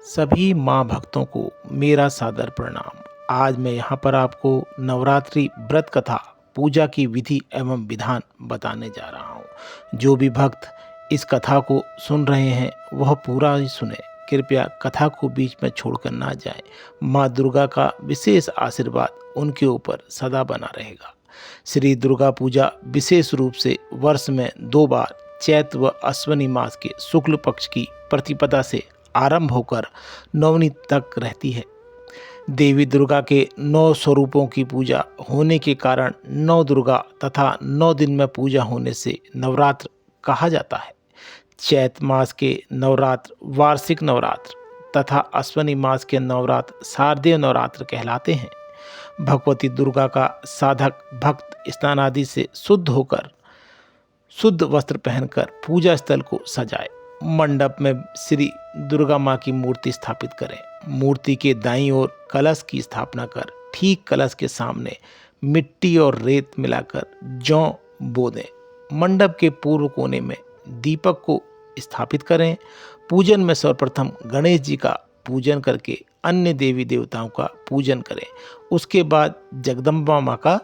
सभी माँ भक्तों को मेरा सादर प्रणाम। आज मैं यहाँ पर आपको नवरात्रि व्रत कथा पूजा की विधि एवं विधान बताने जा रहा हूँ। जो भी भक्त इस कथा को सुन रहे हैं वह पूरा ही सुने। कृपया कथा को बीच में छोड़कर ना जाएं। माँ दुर्गा का विशेष आशीर्वाद उनके ऊपर सदा बना रहेगा। श्री दुर्गा पूजा विशेष रूप से वर्ष में 2 बार चैत्र व अश्विनी मास के शुक्ल पक्ष की प्रतिपदा से आरंभ होकर नवमी तक रहती है। देवी दुर्गा के 9 स्वरूपों की पूजा होने के कारण 9 दुर्गा तथा 9 दिन में पूजा होने से नवरात्र कहा जाता है। चैत्र मास के नवरात्र वार्षिक नवरात्र तथा अश्विनी मास के नवरात्र शारदीय नवरात्र कहलाते हैं। भगवती दुर्गा का साधक भक्त स्नान आदि से शुद्ध होकर शुद्ध वस्त्र पहनकर पूजा स्थल को सजाए। मंडप में श्री दुर्गा माँ की मूर्ति स्थापित करें। मूर्ति के दाईं ओर कलश की स्थापना कर ठीक कलश के सामने मिट्टी और रेत मिलाकर जौ बो दें। मंडप के पूर्व कोने में दीपक को स्थापित करें। पूजन में सर्वप्रथम गणेश जी का पूजन करके अन्य देवी देवताओं का पूजन करें। उसके बाद जगदम्बा माँ का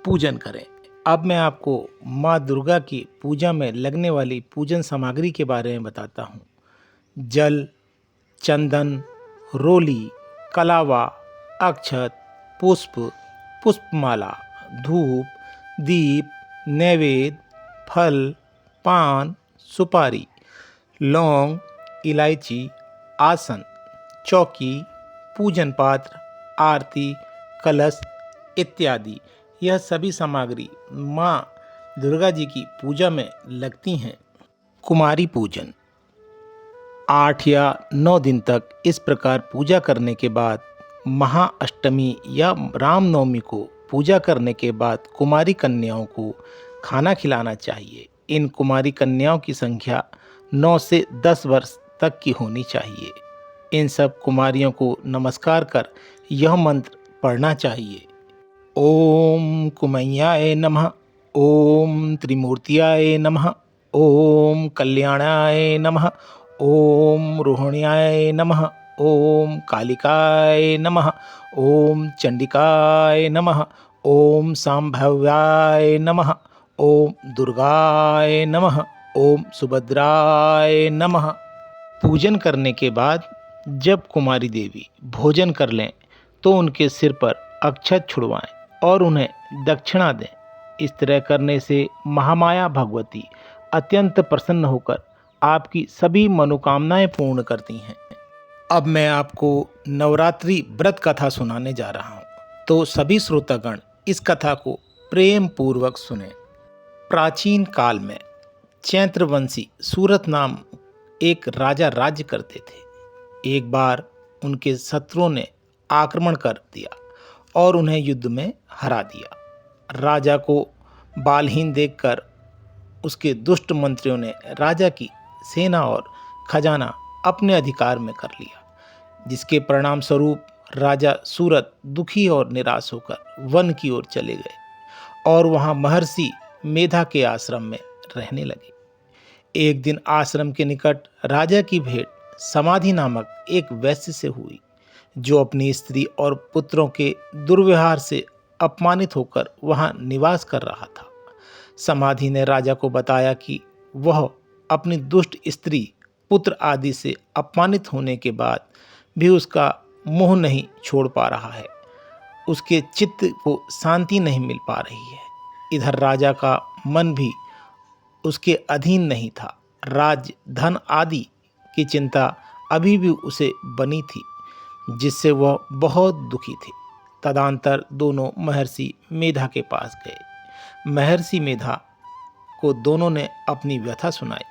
पूजन करें। अब मैं आपको माँ दुर्गा की पूजा में लगने वाली पूजन सामग्री के बारे में बताता हूँ। जल, चंदन, रोली, कलावा, अक्षत, पुष्प, पुष्पमाला, धूप, दीप, नैवेद्य, फल, पान, सुपारी, लौंग, इलायची, आसन, चौकी, पूजन पात्र, आरती, कलश इत्यादि यह सभी सामग्री माँ दुर्गा जी की पूजा में लगती हैं। कुमारी पूजन 8 या 9 दिन तक इस प्रकार पूजा करने के बाद महाअष्टमी या रामनवमी को पूजा करने के बाद कुमारी कन्याओं को खाना खिलाना चाहिए। इन कुमारी कन्याओं की संख्या 9 से 10 वर्ष तक की होनी चाहिए। इन सब कुमारियों को नमस्कार कर यह मंत्र पढ़ना चाहिए। ओम कुमैयाय नमः, ओम त्रिमूर्तियाय नमः, ओम कल्याणाय नमः, ओम रोहिण्याय नमः, ओम कालिकाय नमः, ओम चंडिकाय नमः, ओम सांभव्याय नमः, ओम दुर्गाय नमः, ओम सुभद्राय नमः। पूजन करने के बाद जब कुमारी देवी भोजन कर लें तो उनके सिर पर अक्षत छुड़वाएं और उन्हें दक्षिणा दें। इस तरह करने से महामाया भगवती अत्यंत प्रसन्न होकर आपकी सभी मनोकामनाएं पूर्ण करती हैं। अब मैं आपको नवरात्रि व्रत कथा सुनाने जा रहा हूँ, तो सभी श्रोतागण इस कथा को प्रेम पूर्वक सुनें। प्राचीन काल में चैत्रवंशी सूरत नाम एक राजा राज्य करते थे। एक बार उनके शत्रुओं ने आक्रमण कर दिया और उन्हें युद्ध में हरा दिया। राजा को बालहीन देखकर उसके दुष्ट मंत्रियों ने राजा की सेना और खजाना अपने अधिकार में कर लिया, जिसके परिणाम स्वरूप राजा सूरत दुखी और निराश होकर वन की ओर चले गए और वहां महर्षि मेधा के आश्रम में रहने लगे। एक दिन आश्रम के निकट राजा की भेंट समाधि नामक एक वैश्य से हुई, जो अपनी स्त्री और पुत्रों के दुर्व्यवहार से अपमानित होकर वहां निवास कर रहा था। समाधि ने राजा को बताया कि वह अपनी दुष्ट स्त्री, पुत्र आदि से अपमानित होने के बाद भी उसका मोह नहीं छोड़ पा रहा है। उसके चित्त को शांति नहीं मिल पा रही है। इधर राजा का मन भी उसके अधीन नहीं था। राज्य, धन आदि की चिंता अभी भी उसे बनी थी, जिससे वह बहुत दुखी थे। तदंतर दोनों महर्षि मेधा के पास गए। महर्षि मेधा को दोनों ने अपनी व्यथा सुनाई।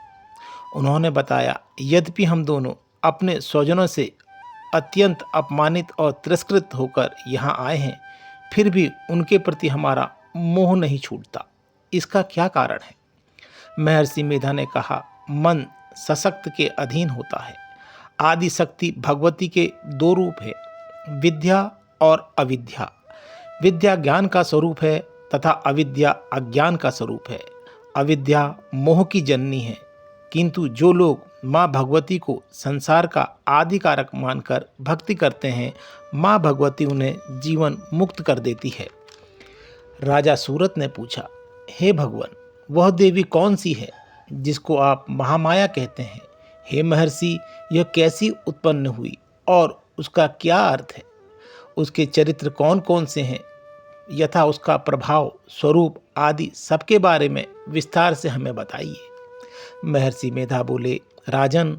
उन्होंने बताया, यद्यपि हम दोनों अपने स्वजनों से अत्यंत अपमानित और तिरस्कृत होकर यहाँ आए हैं, फिर भी उनके प्रति हमारा मोह नहीं छूटता। इसका क्या कारण है? महर्षि मेधा ने कहा, मन सशक्त के अधीन होता है। आदि शक्ति भगवती के 2 रूप है, विद्या और अविद्या। विद्या ज्ञान का स्वरूप है तथा अविद्या अज्ञान का स्वरूप है। अविद्या मोह की जननी है किंतु जो लोग माँ भगवती को संसार का आदि कारक मानकर भक्ति करते हैं, माँ भगवती उन्हें जीवन मुक्त कर देती है। राजा सूरत ने पूछा, हे भगवान, वह देवी कौन सी है जिसको आप महामाया कहते हैं? हे महर्षि, यह कैसी उत्पन्न हुई और उसका क्या अर्थ है? उसके चरित्र कौन कौन से हैं, यथा उसका प्रभाव, स्वरूप आदि सबके बारे में विस्तार से हमें बताइए। महर्षि मेधा बोले, राजन,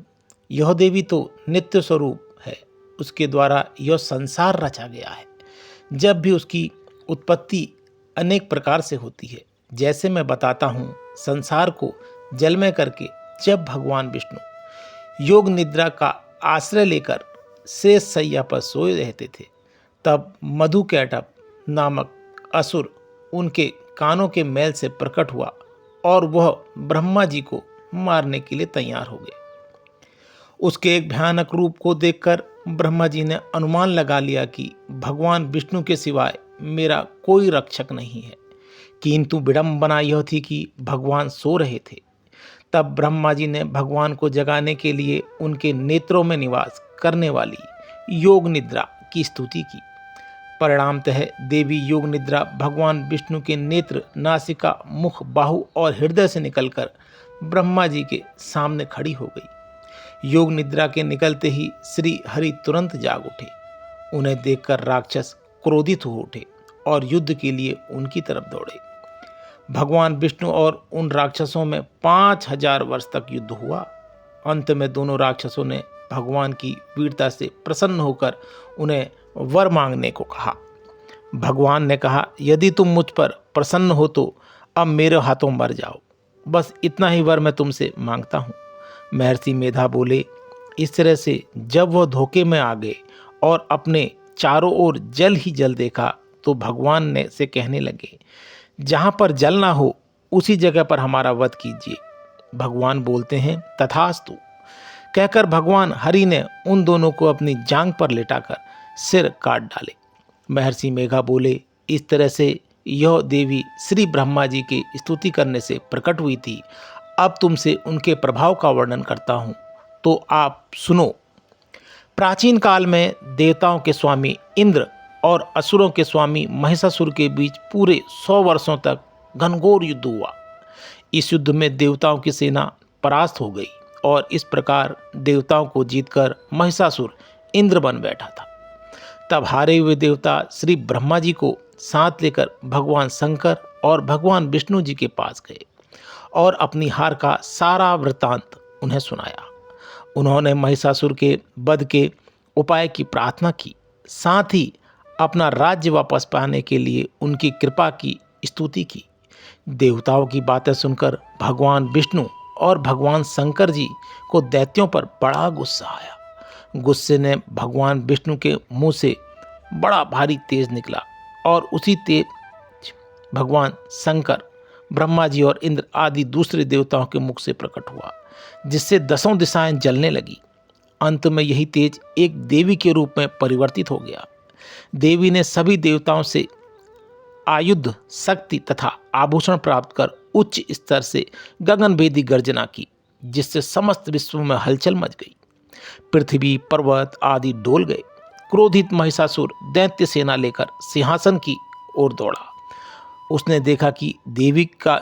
यह देवी तो नित्य स्वरूप है। उसके द्वारा यह संसार रचा गया है। जब भी उसकी उत्पत्ति अनेक प्रकार से होती है। जैसे मैं बताता हूँ, संसार को जलमय करके जब भगवान विष्णु योग निद्रा का आश्रय लेकर शेष शैया पर सोए रहते थे, तब मधुकैटभ नामक असुर उनके कानों के मैल से प्रकट हुआ और वह ब्रह्मा जी को मारने के लिए तैयार हो गए। उसके एक भयानक रूप को देखकर ब्रह्मा जी ने अनुमान लगा लिया कि भगवान विष्णु के सिवाय मेरा कोई रक्षक नहीं है। किंतु विडंबना यह थी कि भगवान सो रहे थे। तब ब्रह्मा जी ने भगवान को जगाने के लिए उनके नेत्रों में निवास करने वाली योग निद्रा की स्तुति की। परिणामतः देवी योग निद्रा भगवान विष्णु के नेत्र, नासिका, मुख, बाहु और हृदय से निकलकर ब्रह्मा जी के सामने खड़ी हो गई। योग निद्रा के निकलते ही श्री हरि तुरंत जाग उठे। उन्हें देखकर राक्षस क्रोधित हो उठे और युद्ध के लिए उनकी तरफ दौड़े। भगवान विष्णु और उन राक्षसों में 5000 वर्ष तक युद्ध हुआ। अंत में दोनों राक्षसों ने भगवान की वीरता से प्रसन्न होकर उन्हें वर मांगने को कहा। भगवान ने कहा, यदि तुम मुझ पर प्रसन्न हो तो अब मेरे हाथों मर जाओ। बस इतना ही वर मैं तुमसे मांगता हूँ। महर्षि मेधा बोले, इस तरह से जब वह धोखे में आ गए और अपने चारों ओर जल ही जल देखा तो भगवान ने से कहने लगे, जहाँ पर जल ना हो उसी जगह पर हमारा वध कीजिए। भगवान बोलते हैं, तथास्तु। कहकर भगवान हरि ने उन दोनों को अपनी जांग पर लेटाकर सिर काट डाले। महर्षि मेघा बोले, इस तरह से यह देवी श्री ब्रह्मा जी की स्तुति करने से प्रकट हुई थी। अब तुमसे उनके प्रभाव का वर्णन करता हूँ, तो आप सुनो। प्राचीन काल में देवताओं के स्वामी इंद्र और असुरों के स्वामी महिषासुर के बीच पूरे 100 वर्षों तक घनघोर युद्ध हुआ। इस युद्ध में देवताओं की सेना परास्त हो गई और इस प्रकार देवताओं को जीतकर महिषासुर इंद्र बन बैठा था। तब हारे हुए देवता श्री ब्रह्मा जी को साथ लेकर भगवान शंकर और भगवान विष्णु जी के पास गए और अपनी हार का सारा वृत्तांत उन्हें सुनाया। उन्होंने महिषासुर के वध के उपाय की प्रार्थना की, साथ ही अपना राज्य वापस पाने के लिए उनकी कृपा की स्तुति की। देवताओं की बातें सुनकर भगवान विष्णु और भगवान शंकर जी को दैत्यों पर बड़ा गुस्सा आया। गुस्से ने भगवान विष्णु के मुंह से बड़ा भारी तेज निकला और उसी तेज भगवान शंकर, ब्रह्मा जी और इंद्र आदि दूसरे देवताओं के मुख से प्रकट हुआ, जिससे 10 दिशाएं जलने लगी। अंत में यही तेज एक देवी के रूप में परिवर्तित हो गया। देवी ने सभी देवताओं से आयुध, शक्ति तथा आभूषण प्राप्त कर उच्च स्तर से गगनभेदी गर्जना की, जिससे समस्त विश्व में हलचल मच गई। पृथ्वी, पर्वत आदि डोल गए। क्रोधित महिषासुर दैत्य सेना लेकर सिंहासन की ओर दौड़ा। उसने देखा कि देवी का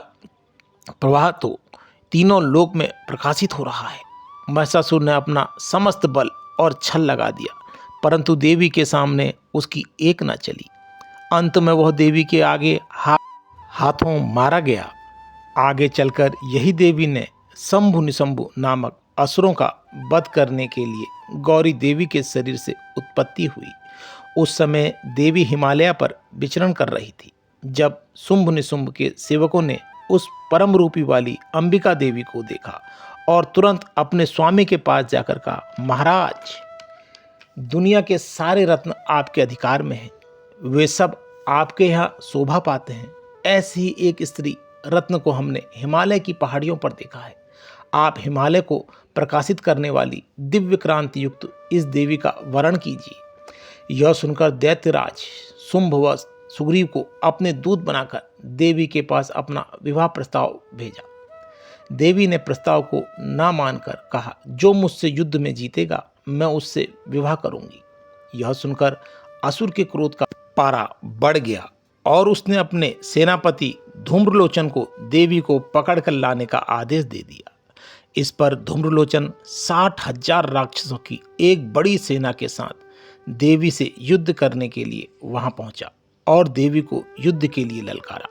प्रवाह तो तीनों लोक में प्रकाशित हो रहा है। महिषासुर ने अपना समस्त बल और छल लगा दिया, परंतु देवी के सामने उसकी एक न चली। अंत में वह देवी के आगे हाथों मारा गया। आगे चलकर यही देवी ने शंभु निशंभु नामक असुरों का वध करने के लिए गौरी देवी के शरीर से उत्पत्ति हुई। उस समय देवी हिमालय पर विचरण कर रही थी। जब शुंभ निशुंभ के सेवकों ने उस परम रूपी वाली अंबिका देवी को देखा और तुरंत अपने स्वामी के पास जाकर कहा, महाराज, दुनिया के सारे रत्न आपके अधिकार में हैं। वे सब आपके यहाँ शोभा पाते हैं। ऐसी ही एक स्त्री रत्न को हमने हिमालय की पहाड़ियों पर देखा है। आप हिमालय को प्रकाशित करने वाली दिव्य क्रांति युक्त इस देवी का वर्ण कीजिए। यह सुनकर दैत्यराज शुंभ व सुग्रीव को अपने दूत बनाकर देवी के पास अपना विवाह प्रस्ताव भेजा। देवी ने प्रस्ताव को ना मानकर कहा, जो मुझसे युद्ध में जीतेगा मैं उससे विवाह करूंगी। यह सुनकर असुर के क्रोध का पारा बढ़ गया और उसने अपने सेनापति धूम्रलोचन को देवी को पकड़कर लाने का आदेश दे दिया। इस पर धूम्रलोचन 60,000 राक्षसों की एक बड़ी सेना के साथ देवी से युद्ध करने के लिए वहां पहुंचा और देवी को युद्ध के लिए ललकारा।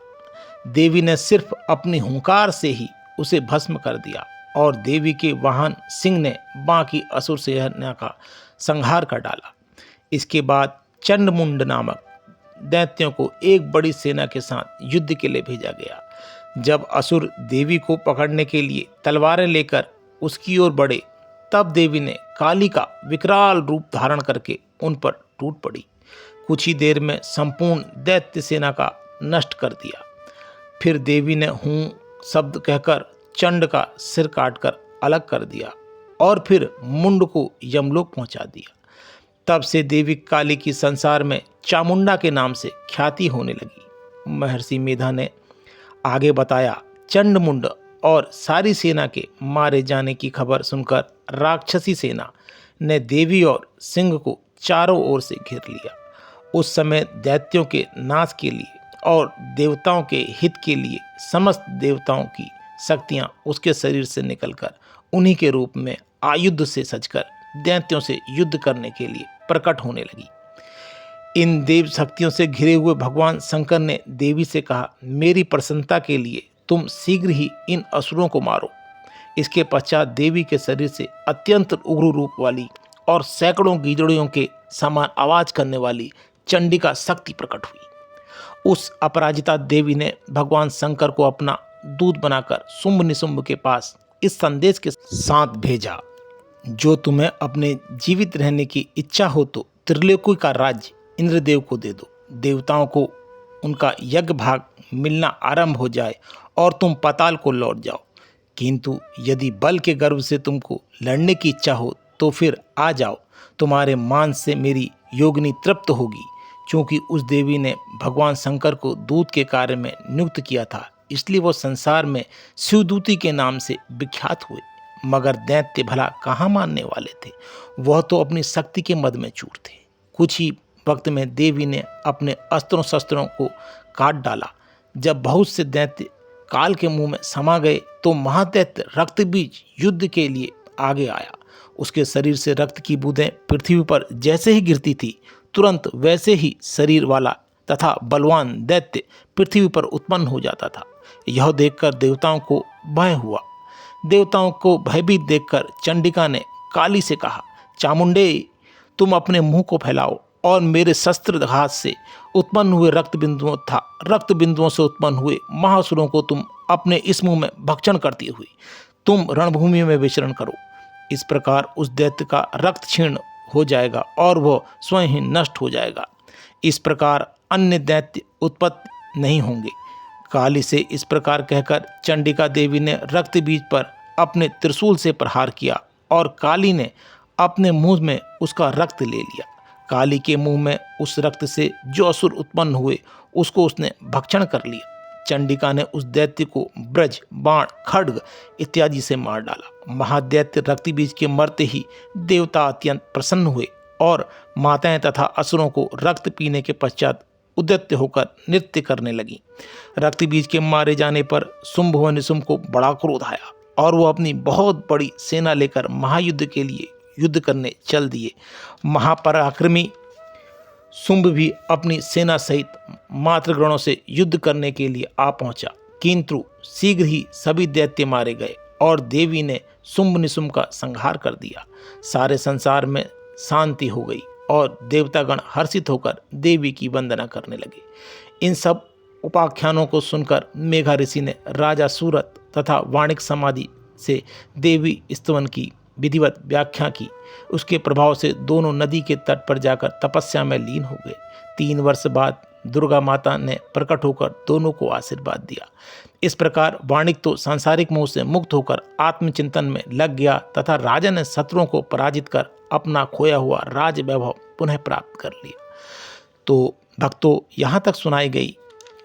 देवी ने सिर्फ अपनी हुंकार से ही उसे भस्म कर दिया और देवी के वाहन सिंह ने बाकी असुर सेना का संहार कर डाला। इसके बाद चंडमुंड नामक दैत्यों को एक बड़ी सेना के साथ युद्ध के लिए भेजा गया। जब असुर देवी को पकड़ने के लिए तलवारें लेकर उसकी ओर बढ़े, तब देवी ने काली का विकराल रूप धारण करके उन पर टूट पड़ी। कुछ ही देर में संपूर्ण दैत्य सेना का नष्ट कर दिया। फिर देवी ने हूँ शब्द कहकर चंड का सिर काटकर अलग कर दिया और फिर मुंड को यमलोक पहुंचा दिया। तब से देवी काली की संसार में चामुंडा के नाम से ख्याति होने लगी। महर्षि मेधा ने आगे बताया, चंडमुंड और सारी सेना के मारे जाने की खबर सुनकर राक्षसी सेना ने देवी और सिंह को चारों ओर से घेर लिया। उस समय दैत्यों के नाश के लिए और देवताओं के हित के लिए समस्त देवताओं की शक्तियां उसके शरीर से निकलकर उन्हीं के रूप में आयुध से सजकर दैत्यों से युद्ध करने के लिए प्रकट होने लगी। इन देव शक्तियों से घिरे हुए भगवान शंकर ने देवी से कहा, मेरी प्रसन्नता के लिए तुम शीघ्र ही इन असुरों को मारो। इसके पश्चात देवी के शरीर से अत्यंत उग्र रूप वाली और सैकड़ों गीदड़ियों के समान आवाज करने वाली चंडिका शक्ति प्रकट हुई। उस अपराजिता देवी ने भगवान शंकर को अपना दूत बनाकर शुंभ निशुंभ के पास इस संदेश के साथ भेजा, जो तुम्हें अपने जीवित रहने की इच्छा हो तो त्रिलोकी का राज्य इंद्रदेव को दे दो। देवताओं को उनका यज्ञ भाग मिलना आरंभ हो जाए और तुम पाताल को लौट जाओ। किंतु यदि बल के गर्व से तुमको लड़ने की इच्छा हो तो फिर आ जाओ, तुम्हारे मांस से मेरी योगिनी तृप्त होगी। क्योंकि उस देवी ने भगवान शंकर को दूत के कार्य में नियुक्त किया था, इसलिए वो संसार में शिवदूती के नाम से विख्यात हुए। मगर दैत्य भला कहाँ मानने वाले थे, वह तो अपनी शक्ति के मद में चूर थे। कुछ ही वक्त में देवी ने अपने अस्त्रों शस्त्रों को काट डाला। जब बहुत से दैत्य काल के मुंह में समा गए तो महादैत्य रक्तबीज युद्ध के लिए आगे आया। उसके शरीर से रक्त की बूंदें पृथ्वी पर जैसे ही गिरती थी, तुरंत वैसे ही शरीर वाला तथा बलवान दैत्य पृथ्वी पर उत्पन्न हो जाता था। यह देखकर देवताओं को भय हुआ। देवताओं को भयभीत देखकर चंडिका ने काली से कहा, चामुंडे, तुम अपने मुंह को फैलाओ और मेरे शस्त्रघात से उत्पन्न हुए रक्त बिंदुओं से उत्पन्न हुए महासुरों को तुम अपने इस मुंह में भक्षण करती हुई तुम रणभूमि में विचरण करो। इस प्रकार उस दैत्य का रक्त क्षीण हो जाएगा और वह स्वयं ही नष्ट हो जाएगा। इस प्रकार अन्य दैत्य उत्पन्न नहीं होंगे। काली से इस प्रकार कहकर चंडिका देवी ने रक्त बीज पर अपने त्रिशूल से प्रहार किया और काली ने अपने मुंह में उसका रक्त ले लिया। काली के मुंह में उस रक्त से जो असुर उत्पन्न हुए उसको उसने भक्षण कर लिया। चंडिका ने उस दैत्य को ब्रज, बाण, खड्ग इत्यादि से मार डाला। महादैत्य रक्त बीज के मरते ही देवता अत्यंत प्रसन्न हुए और माताएं तथा असुरों को रक्त पीने के पश्चात उद्यत होकर नृत्य करने लगी। रक्त बीज के मारे जाने पर शुंभ व निशुंभ को बड़ा क्रोध आया और वो अपनी बहुत बड़ी सेना लेकर महायुद्ध के लिए युद्ध करने चल दिए। महापराक्रमी शुंभ भी अपनी सेना सहित मातृगणों से युद्ध करने के लिए आ पहुंचा, किंतु शीघ्र ही सभी दैत्य मारे गए और देवी ने शुंभ निशुंभ का संहार कर दिया। सारे संसार में शांति हो गई और देवतागण हर्षित होकर देवी की वंदना करने लगे। इन सब उपाख्यानों को सुनकर मेघा ऋषि ने राजा सूरत तथा वाणिक समाधि से देवी स्तवन की विधिवत व्याख्या की। उसके प्रभाव से दोनों नदी के तट पर जाकर तपस्या में लीन हो गए। 3 वर्ष बाद दुर्गा माता ने प्रकट होकर दोनों को आशीर्वाद दिया। इस प्रकार वाणिक तो सांसारिक मोह से मुक्त होकर आत्मचिंतन में लग गया तथा राजा ने शत्रुओं को पराजित कर अपना खोया हुआ राज वैभव पुनः प्राप्त कर लिया। तो भक्तों, यहाँ तक सुनाई गई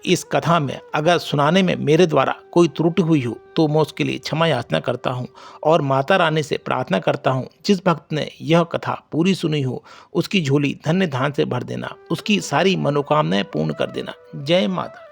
इस कथा में अगर सुनाने में मेरे द्वारा कोई त्रुटि हुई हो तो मैं उसके लिए क्षमा याचना करता हूँ और माता रानी से प्रार्थना करता हूँ, जिस भक्त ने यह कथा पूरी सुनी हो उसकी झोली धन्य धान से भर देना, उसकी सारी मनोकामनाएं पूर्ण कर देना। जय माता।